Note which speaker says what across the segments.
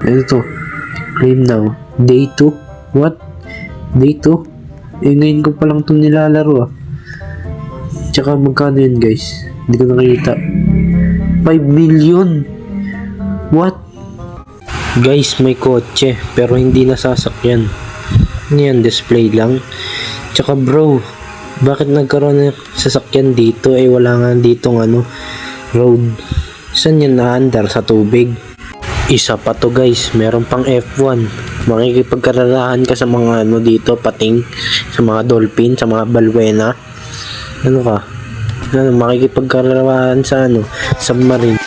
Speaker 1: Ano to? Claim now. Day 2? What? Day 2? Ngayon ko pa lang itong nilalaro Tsaka magkano yun guys? Hindi ko nakita. 5 million? What? Guys, may kotse pero hindi nasasakyan. Ano yan? Display lang? Tsaka bro, bakit nagkaroon ng sasakyan dito? Wala nga ditong road. Saan yan naandar? Sa tubig? Isa pa to guys, meron pang F1. Makikipagkararahan ka sa mga dito, pating. Sa mga dolphin, sa mga balwena. Ano ka? Makikipagkararahan sa submarine.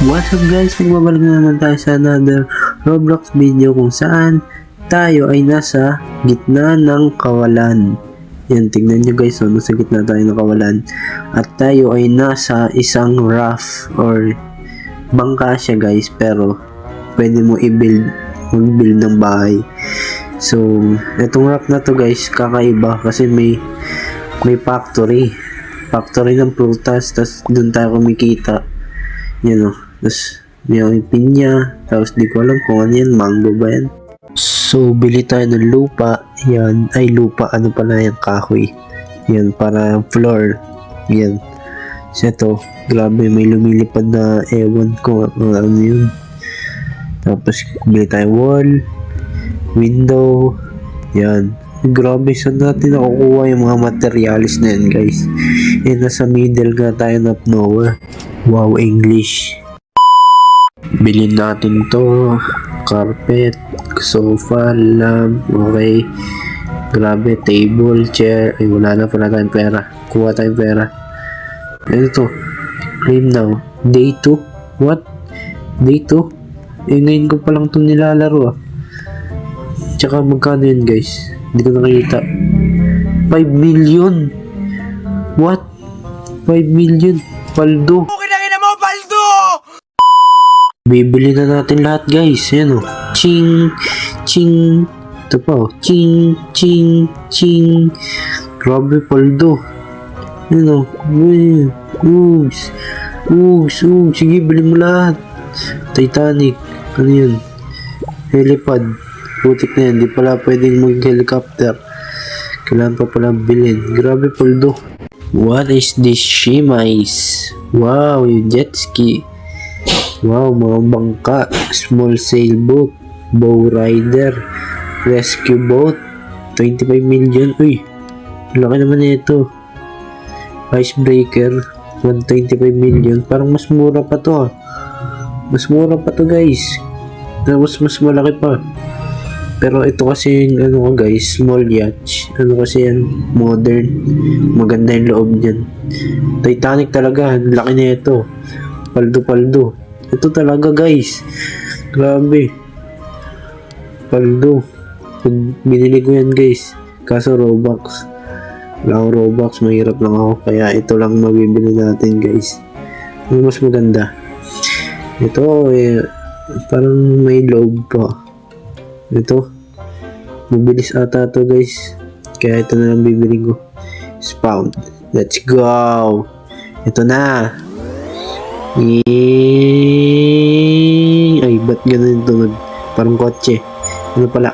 Speaker 1: What's up guys? Magbabalik na naman tayo sa another Roblox video kung saan tayo ay nasa gitna ng kawalan. Yan, tignan nyo guys, nasa gitna tayo ng kawalan. At tayo ay nasa isang raft or bangka siya guys, pero pwede mo mag-build ng bahay. So, itong raft na to guys, kakaiba kasi may factory ng prutas, tas dun tayo kumikita. Yan tapos may pinya, tapos di ko alam kung ano yan, mango ba yan. So, bili tayo ng lupa. Yan, ay lupa, ano pala yan, kahoy. Yan, para floor. Yan. So, ito, grabe, may lumilipad na ewan ko, ano yun. Tapos, bili tayo wall, window, yan. Grabe, saan natin nakukuha yung mga materialis na yan, guys. Nasa middle nga tayo of nowhere. Wow, English. Bilhin natin to, carpet, sofa, lamp, okay. Grabe, table, chair. Wala na pala tayong pera. Kuha tayong pera. Ano to? Claim now. Day 2? What? Day 2? Ngayon ko pa lang itong nilalaro Tsaka magkano yun guys? Hindi ko nakita. 5 million? What? 5 million? Paldo. Bibili na natin lahat guys. Yan Ching, ching. Ito pa Ching, ching, ching. Grabe, paldo. Yan Oops. Sige, bili mo lahat. Titanic. Ano yun? Helipad. Putik na yan. Di pala pwedeng mag-helicopter. Kailangan pa pala bilhin. Grabe, paldo. What is this shimais? Wow, yung jet ski. Wow, mga bangka, small sailboat, bow rider, rescue boat, 25 million. Uy, laki naman ito. Icebreaker, 125 million. Parang mas mura pa to Mas mura pa to guys. Tapos mas malaki pa. Pero ito kasi yung guys, small yacht. Kasi yan, modern. Maganda yung loob niyan. Titanic talaga, laki na ito. Paldo. Ito talaga guys. Grabe. Paldo. Binili ko yan guys. Kaso Robux. Wala akong Robux. Mahirap lang ako. Kaya ito lang mabibili natin guys. Ano mas maganda? Ito parang may loob pa. Ito. Mabilis ata to guys. Kaya ito na lang bibili ko. Spawn. Let's go. Ito na. Ay, ba't ganun tunog? Parang kotse. Ano pala?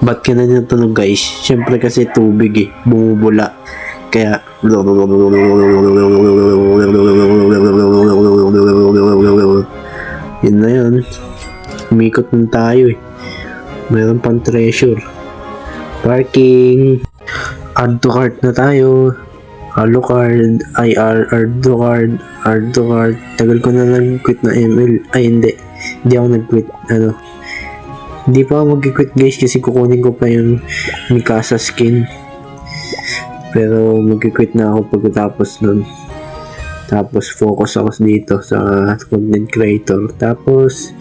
Speaker 1: Ba't ganun yung tunog guys? Siyempre kasi tubig bumubula. Kaya yun na yun. Umikot na tayo Meron pang treasure. Parking. Add to cart na tayo. Alucard. Add to cart. Tagal ko na nag-quit na ML. Ay, hindi. Hindi ako nag-quit. Hindi pa ako mag-quit guys kasi kukunin ko pa yung Mikasa skin. Pero mag-quit na ako pagkatapos nun. Tapos focus ako dito sa content creator. Tapos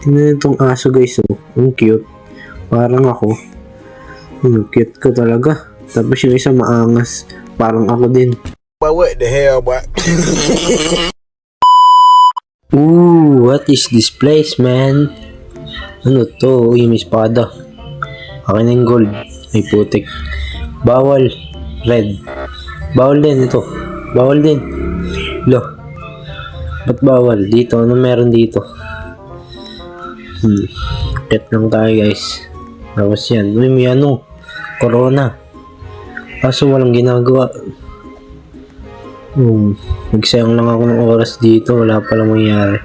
Speaker 1: tingnan itong aso guys Ang cute. Parang ako. Cute ko talaga. Tapos yung isa maangas. Parang ako din.
Speaker 2: But what the hell, boy?
Speaker 1: Ooh, what is this place, man? Ano to? Uy, may espada. Akin yung gold. Ay, putik. Bawal. Red. Bawal din ito. Bawal din. Lo. Ba't bawal? Dito. Ano meron dito? Ket lang tayo, guys. Tapos yan. Uy, may ano. Corona. Kaso walang ginagawa. Nagsayang lang ako ng oras dito. Wala palang mangyari.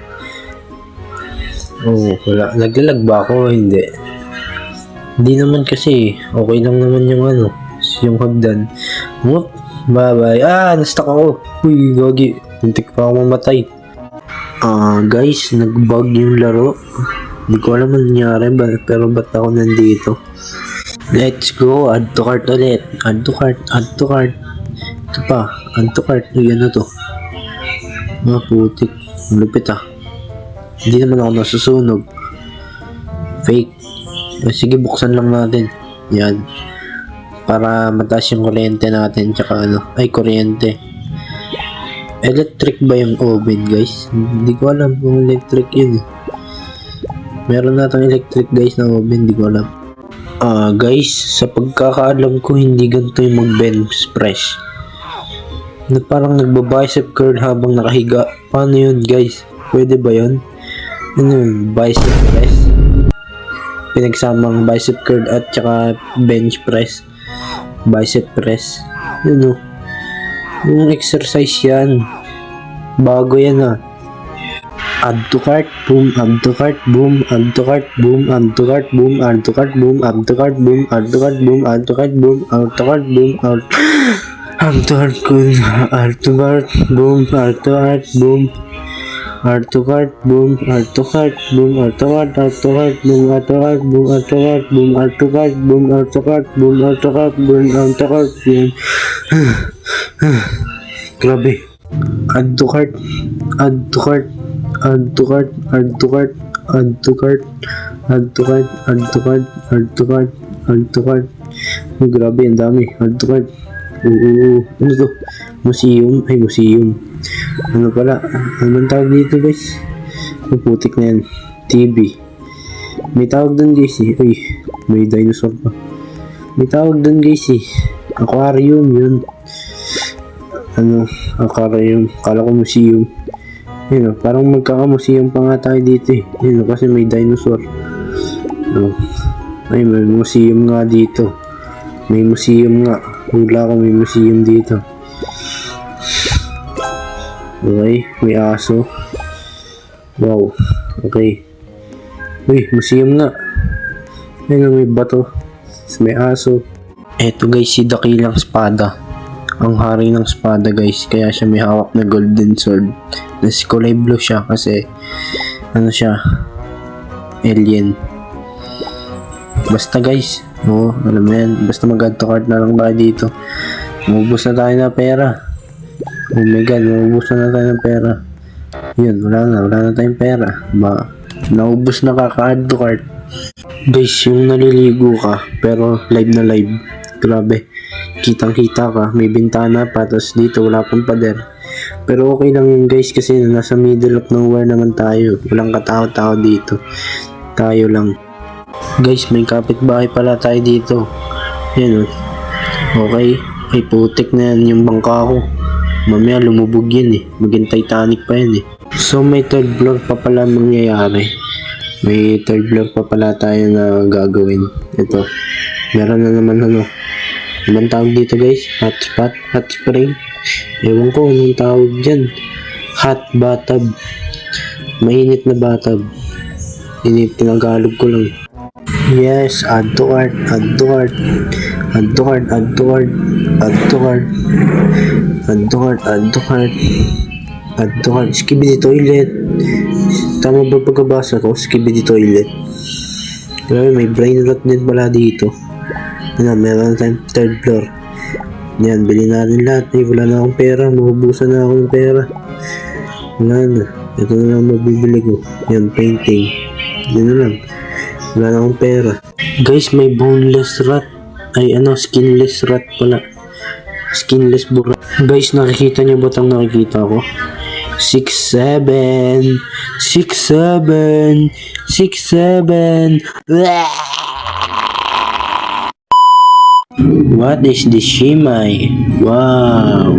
Speaker 1: Wala. Naglalag ba ako? Hindi. Hindi naman kasi. Okay lang naman yung ano. Yung hagdan. Whoop. Bye-bye. Nastuck ako. Uy, gagi. Muntik pa ako mamatay. Guys, nag-bug yung laro. Hindi ko alam ang nangyari pero ba't ako nandito? Let's go. Add to cart ulit. Add to cart. Add to cart. Ito pa. Add to cart. Uy, ano to? Putik. Lupit Hindi naman ako nasusunog. Fake. Sige, buksan lang natin. Yan. Para mataas yung kuryente natin. Tsaka ano. Ay, kuryente. Electric ba yung oven, guys? Hindi ko alam kung electric yun. Meron natang electric, guys, na oven. Hindi ko alam. Guys, sa pagkakaalam ko, hindi ganito yung mag-bench press. Na parang nagba-bicep curl habang nakahiga. Paano yun, guys? Pwede ba yun? Ano yun? Bicep press? Pinagsamang bicep curl at saka bench press. Bicep press. Yun yung exercise yan. Bago yan Add to cart, boom, add to cart, boom, add to cart, boom, add to cart, boom, add to cart, boom, add to cart, boom, add to cart, boom, add to cart, boom, add to cart, boom, add to cart, boom, add to cart, boom, add to cart, boom, add to cart, boom, add to cart, boom, add to cart, add to cart, boom, add to cart, boom, add to cart, boom, add to cart, boom, add to cart, boom, add to cart, boom, add to cart, grabe. Add to cart, add to cart, add to cart, add to cart, add to cart, add to cart, add to cart, add to cart, add to cart. Grabe, ang dami. Add to cart. Ano to? Museum? Ay, museum. Ano pala? Anong tawag dito, guys? Putik na yan. TV. May tawag doon, guys Uy, may dinosaur pa. May tawag doon, guys Aquarium, yun. Aquarium. Kala ko museum. Yun parang magkaka-museum pa nga tayo dito Yun kasi may dinosaur. Ay, may museum nga dito. May museum nga. Hula ko may museum dito. Okay, may aso. Wow, okay. Uy, museum nga. Ayun, may bato. May aso. Eto guys, si Dakilang Espada. Ang hari ng espada, guys. Kaya siya may hawak na golden sword. Na si kulay blue siya kasi ano siya? Alien. Basta guys. Alam mo yan. Basta mag-add to cart na lang tayo dito. Maubos na tayo ng pera. Oh my god, maubos na tayo ng pera. Yun, wala na tayong pera. Naubos na kaka-add to cart. Guys, yung naliligo ka pero live na live. Grabe. Kitang-kita ka, may bintana pa, tapos dito wala pang pader. Pero okay lang yun guys kasi nasa middle of nowhere naman tayo. Walang katao-tao dito. Tayo lang. Guys, may kapitbahay pala tayo dito. Yan Okay. Ay, putik na yan yung bangka ko. Mamaya lumubog yun Maging Titanic pa yan So may third floor pa pala mangyayari. May third floor pa pala tayo na gagawin. Ito. Meron na naman Anong tawag dito guys? Hot spot? Hot spring? Ewan ko anong tawag dyan. Hot bathtub. Mainit na bathtub. Tinagalog ko lang. Yes, add to cart, add to cart, add to cart, add to cart, add to cart, add to cart, add to cart, add to cart. Skibidi toilet. Tama ba pagkabasa ko? Skibidi toilet. Grabe, may brain rot din pala dito. Meron tayong third floor. Yan, bilhin natin lahat. Wala na akong pera. Mahubusan na ako ng pera. Wala na. Ito na lang mabibili ko. Yan, painting. Yan na lang. Wala na akong pera. Guys, may boneless rat. Ay ano, skinless rat pala. Skinless burat. Guys, nakikita niyo ba itong nakikita ko? 6'7", 6'7", 6'7". What is this Shimai? Wow!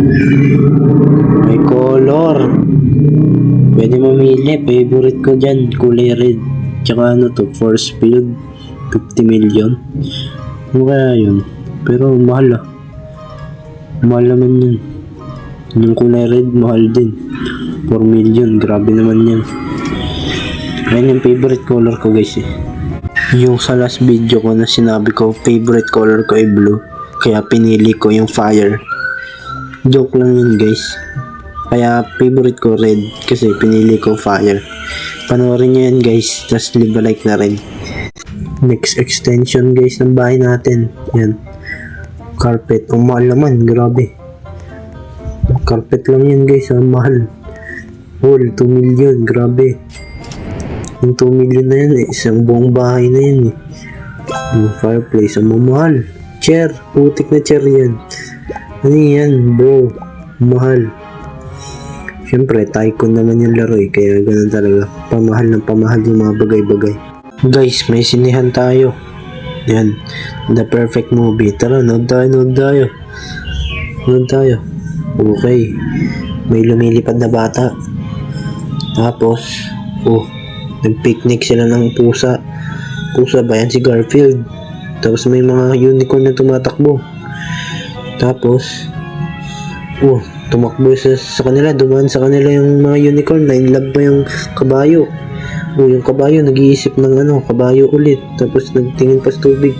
Speaker 1: May color. Pwede mamili. Favorite ko dyan, kulay red. Tsaka ano to, force field. 50 million. Ano kaya yun? Pero mahal ah. Mahal naman yun. Yung kulay red, mahal din. 4 million, grabe naman yan. Ayan yung favorite color ko guys eh. Yung sa last video ko na sinabi ko, favorite color ko ay blue. Kaya pinili ko yung fire. Joke lang yun guys. Kaya favorite ko red kasi pinili ko fire. Panoorin nyo yan guys, tas leave a like na rin. Next extension guys ng bahay natin. Yan. Carpet. Ang mahal naman, grabe. Carpet lang yan guys, ang mahal. Wall, 2 million, grabe. Yung 2 million na yan, isang buong bahay na yan eh. Yung fireplace, ang mamahal. Chair, putik na chair yan. Ano yan bro, mahal. Siyempre, tycoon naman yung laro eh, kaya ganun talaga. Pamahal ng pamahal yung mga bagay-bagay. Guys, may sinihan tayo. Yan, The Perfect Movie. Tara, nood tayo. Okay, may lumilipad na bata. Tapos, nag-picnic sila ng pusa. Pusa ba yan? Si Garfield. Tapos may mga unicorn na tumatakbo. Tapos, tumakbo sa kanila. Dumaan sa kanila yung mga unicorn. Na-inlove pa yung kabayo. Yung kabayo nag-iisip ng kabayo ulit. Tapos nagtingin pa sa tubig.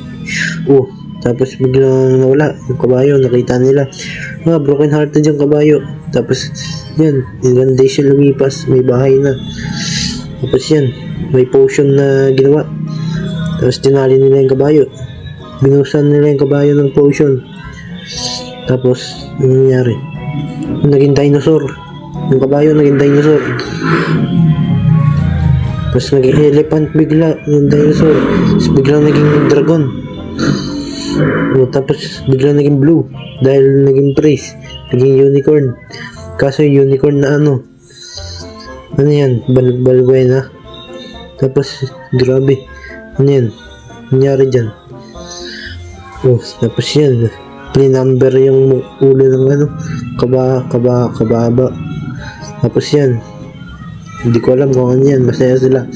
Speaker 1: Tapos biglang nawala yung kabayo. Nakita nila. Broken hearted yung kabayo. Tapos, yan. Ilang days yung lumipas. May bahay na. Tapos yan. May potion na ginawa. Tapos tinali nila yung kabayo. Binusan nila yung kabayo ng potion. Tapos, ano nangyari? Naging dinosaur. Yung kabayo naging dinosaur. Tapos naging elephant bigla yung dinosaur. Tapos biglang naging dragon. Tapos biglang naging blue. Dahil naging praise. Naging unicorn. Kaso yung unicorn na ano yan? Balbalway na. Tapos grabe. Ano yan? Nangyari dyan? Tapos yan. Pre-number yung ulo ng kababa. Tapos yan. Hindi ko alam kung ano yan. Masaya sila.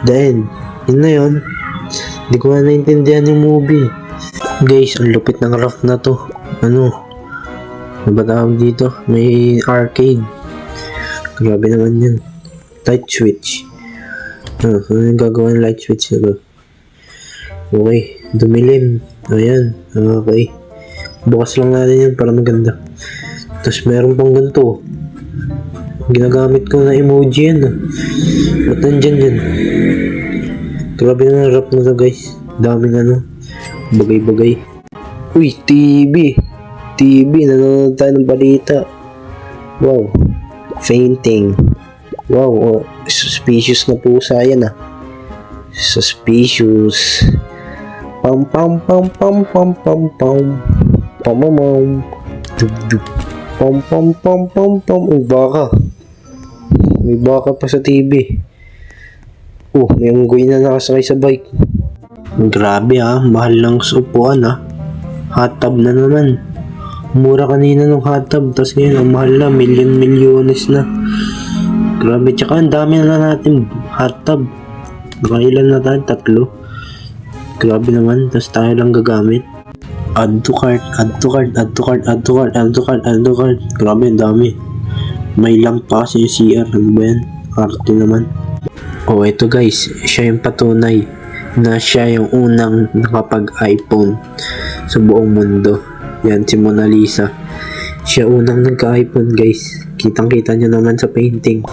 Speaker 1: Then, yun na yun. Hindi ko na naintindihan yung movie. Guys, ang lupit ng raft na to. Ano ba tawag dito? May arcade. Grabe naman yan. Light switch. Ano yung gagawa ng light switch? Okay. Dumilim. Ayan. Okay. Bukas lang natin yan para maganda. Tapos meron pang ganito. Ginagamit ko na emoji yan. Ba't nandyan yan? Grabe na rap na to guys. Daming bagay-bagay. Uy, TV, nanonood tayo ng balita. Wow. Fainting. Wow, suspicious na pusa yan Suspicious. Pam. Pamamam. Dub. Pam. Uy, baka. May baka pa sa TV. May unggoy na nakasakay sa bike. Grabe mahal lang sa upuan Hot tub na naman. Mura kanina nung hot tub, tapos ngayon ang mahal na, milyones na. Grabe, tsaka ang dami na natin hot tub. Nakailan na tayo? 3. Grabe naman, tapos tayo lang gagamit. Add to cart. Grabe, ang dami. May lamp pa kasi yung CR. Ano ba yan? Arte naman. Ito guys, siya yung patunay na siya yung unang nakapag-iPhone sa buong mundo. Yan, si Mona Lisa. Siya unang nagka-iPhone guys. Kitang-kita nyo naman sa painting.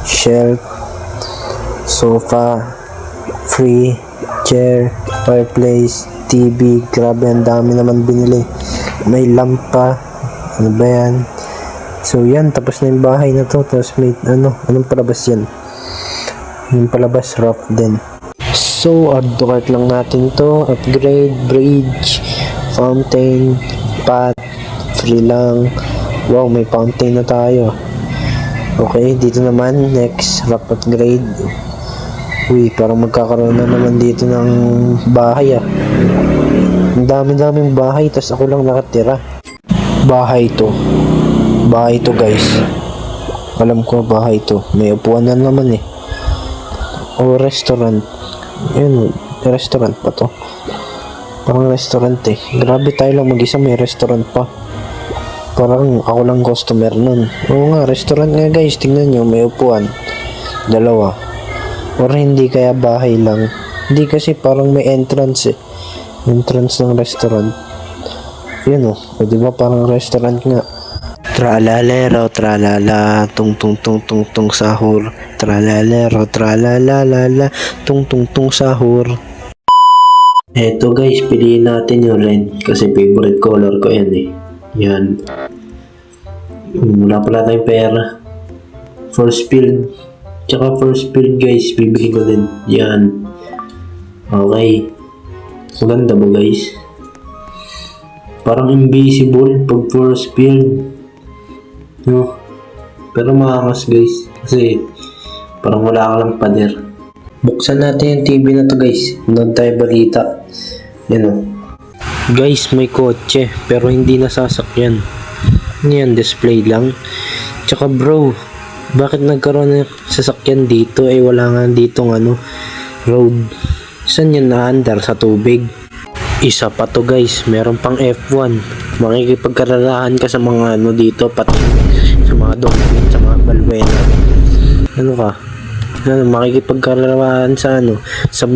Speaker 1: Shelf, sofa, free, chair, fireplace, TV. Grabe, ang dami naman binili. May lampa. Ano ba yan? So yan, tapos na yung bahay na to. Tapos may anong palabas yan? Yung palabas, rough din. So, add to cart lang natin to. Upgrade, bridge, fountain, pot, free lang. Wow, may fountain na tayo. Okay, dito naman, next, rock upgrade. Uy, parang magkakaroon na naman dito ng bahay ah. Ang dami-daming bahay, tas ako lang nakatira. Bahay to guys. Alam ko bahay to. May upuan na naman eh. O restaurant. Ayun, restaurant pa to. Parang restaurant eh. Grabe tayo lang mag-isa, may restaurant pa. Parang ako lang customer nun. Oo nga, restaurant nga guys. Tingnan nyo, may upuan. Dalawa. Or hindi kaya bahay lang. Hindi kasi parang may entrance eh. Entrance ng restaurant. Yun oh. O diba parang restaurant nga. Tralalero, tralala, tung tung tung tung tung sahur. Tralalero, tralalalala, tung tung tung sahur. Eto guys, piliin natin yung red kasi favorite color ko yan eh. Yan. Wala pala tayong pera. First build. Tsaka first build guys, bibili ko din. Yan. Okay. Maganda ba guys? Parang invisible pag first build. No. Pero maangas guys. Kasi parang wala ka lang pader. Buksan natin yung TV na to guys. Nanood tayo balita. Yan o. Guys, may kotse. Pero hindi nasasakyan. Yan, display lang. Tsaka bro, bakit nagkaroon ng sasakyan dito? Eh wala nga dito road. Saan yan naandar? Sa tubig? Isa pa to guys. Meron pang F1. Makikipagkararahan ka sa mga dito. Pati sa mga dolphin, sa mga balwena. Ano ka? Makikipagkararahan sa sa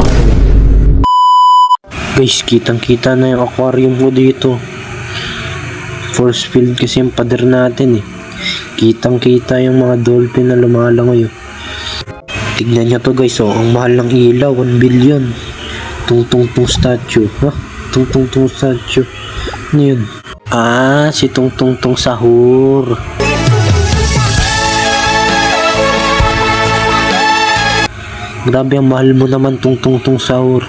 Speaker 1: guys, kitang kita na yung aquarium ko dito. Force field kasi yung pader natin eh. Kitang kita yung mga dolphin na lumalangoy. Tignan nyo to guys oh. Ang mahal ng ilaw, 1 billion. Tung statue. Ha? Tung statue. Ano yun? Ah, si Tung Sahur. Grabe, ang mahal mo naman Tung Sahur.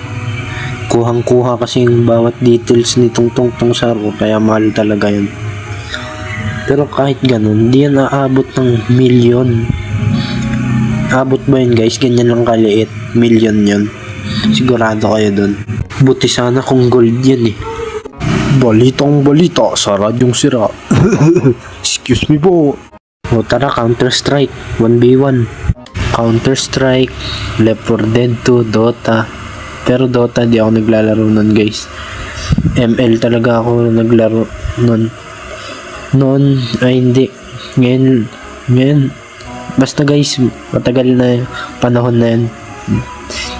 Speaker 1: Kuhang-kuha kasi yung bawat details ni Tung Sahur. Kaya mahal talaga yun. Pero kahit ganun, hindi yan aabot ng million. Abot ba yun guys? Ganyan lang kaliit. Million yun. Sigurado kayo dun. Buti sana kung gold yan eh. Balitang balita sa radyong sira. Excuse me po. O tara, Counter Strike 1v1. Counter Strike, Left 4 Dead 2, Dota. Pero Dota di ako naglalaro nun guys. ML talaga ako naglaro nun. Noon ay hindi. Ngayon basta guys, matagal na yung panahon na yun.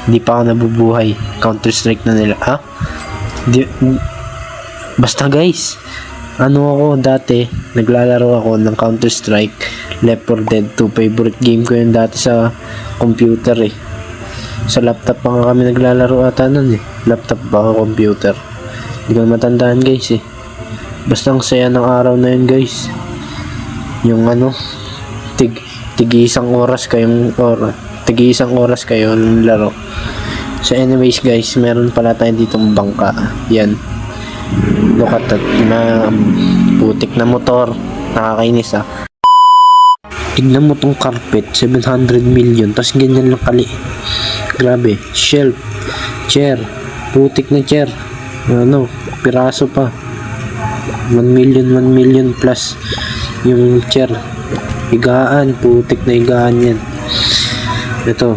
Speaker 1: Hindi pa ako nabubuhay. Counter Strike na nila. Ha? Basta guys, ako dati, naglalaro ako ng Counter Strike, Left 4 Dead 2. Favorite game ko yun dati sa computer eh. Sa laptop pa nga kami naglalaro ata nun eh. Laptop ba o computer? Hindi ko matandaan guys eh. Basta ang saya ng araw na yun guys. Yung tigi isang oras kayong laro. So anyways guys, meron pala tayo ditong bangka. Yan. Look at that, na putik na motor. Nakakainis ah. Tignan mo tong carpet, 700 million. Tapos ganyan lang kali. Grabe. Shelf, chair, putik na chair. Piraso pa. 1 million plus yung chair. Higaan, putik na higaan yan. Ito,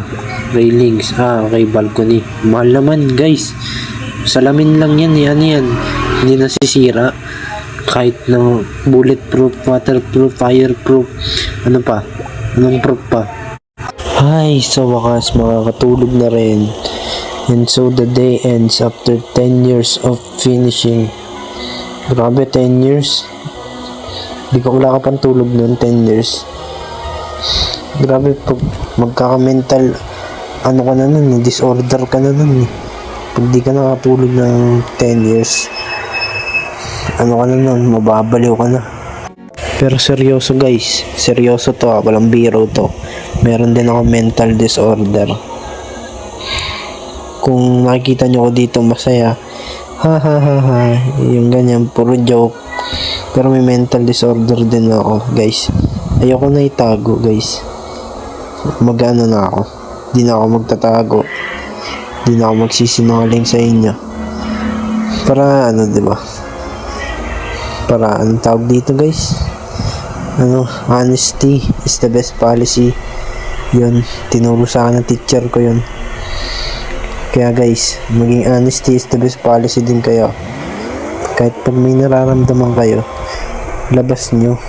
Speaker 1: railings. Okay, balcony. Mahal naman guys. Salamin lang yan eh. Yan? Hindi nasisira. Kahit na bulletproof, waterproof, fireproof. Ano pa? Anong proof pa? Ay, sa wakas makakatulog na rin. And so the day ends after 10 years of finishing. Grabe, 10 years. Wala ka pang tulog nun, 10 years. Grabe, pag magkaka-mental ka na nun, disorder ka na nun. Pag di ka nakatulog ng 10 years, ka na nun, mababaliw ka na. Pero seryoso guys, seryoso to walang biro to. Meron din ako mental disorder. Kung nakikita nyo ko dito masaya, Ha ha ha ha. Yung ganyan, puro joke. Pero may mental disorder din ako, guys. Ayoko na itago, guys. Mag-ano na ako. Di na ako magtatago. Di na ako magsisinungaling sa inyo. Para ano, di ba? Para anong tawag dito, guys? Ano, honesty is the best policy. Yun, tinuro sa akin ng teacher ko yun. Kaya guys, maging honesty is the best policy din kayo. Kahit pag may nararamdaman kayo, labas nyo.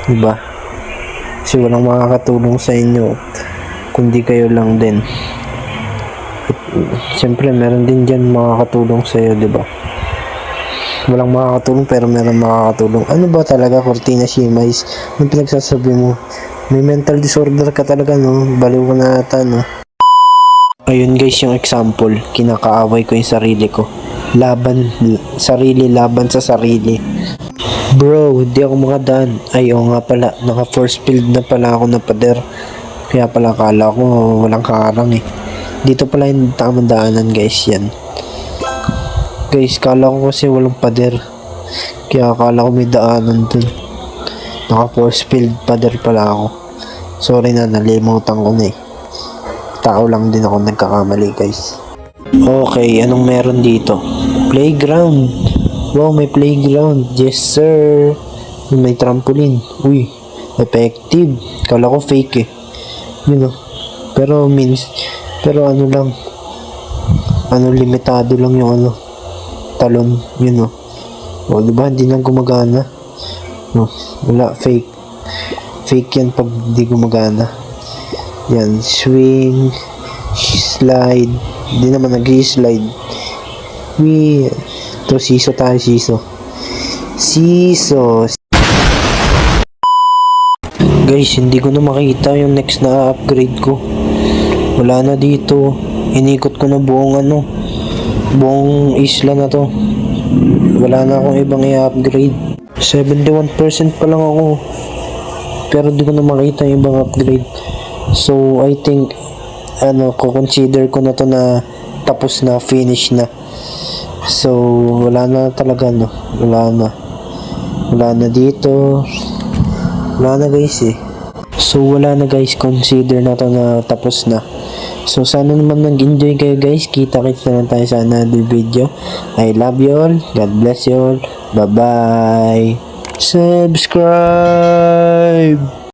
Speaker 1: Diba? Kasi walang makakatulong sa inyo kundi kayo lang din. At, siyempre, meron din dyan makakatulong sa iyo, diba? Walang makakatulong pero meron makakatulong. Ano ba talaga, Cortina Shimais? Anong pinagsasabi mo? May mental disorder ka talaga, no? Baliw ka na ata, no? Ayun guys, yung example, kinakaaway ko yung sarili ko. Sarili laban sa sarili. Bro, di ako makadaan. Ay, oo nga pala, naka force field na pala ako na pader. Kaya pala kala ko walang kaarang eh. Dito pala yung tamang daanan guys, yan. Guys, kala ko kasi walang pader. Kaya kala ko may daanan dun. Naka force field pader pala ako. Sorry na, nalimutan ko na eh. Tao lang din ako nagkakamali guys. Okay, anong meron dito? Playground. Wow, may playground. Yes sir. May trampoline. Uy, effective. Kala ko fake eh. You know. Pero ano lang. Ano, limitado lang yung ano. Talon. You know. O, diba? Hindi lang gumagana. No, wala. Fake. Fake yan pag di gumagana. Yan, swing, slide, hindi naman nag-slide. Ito, siso tayo, siso. Guys, hindi ko na makita yung next na upgrade ko. Wala na dito. Inikot ko na buong isla na to. Wala na akong ibang i-upgrade. 71% pa lang ako. Pero di ko na makita yung ibang upgrade. So, I think, consider ko na to na tapos na, finish na. So, wala na talaga, no? Wala na dito. Wala na, guys, eh. So, wala na, guys. Consider na to na tapos na. So, sana naman nag-enjoy kayo, guys. Kita-kits na lang tayo sa another video. I love you all. God bless you all. Bye-bye. Subscribe!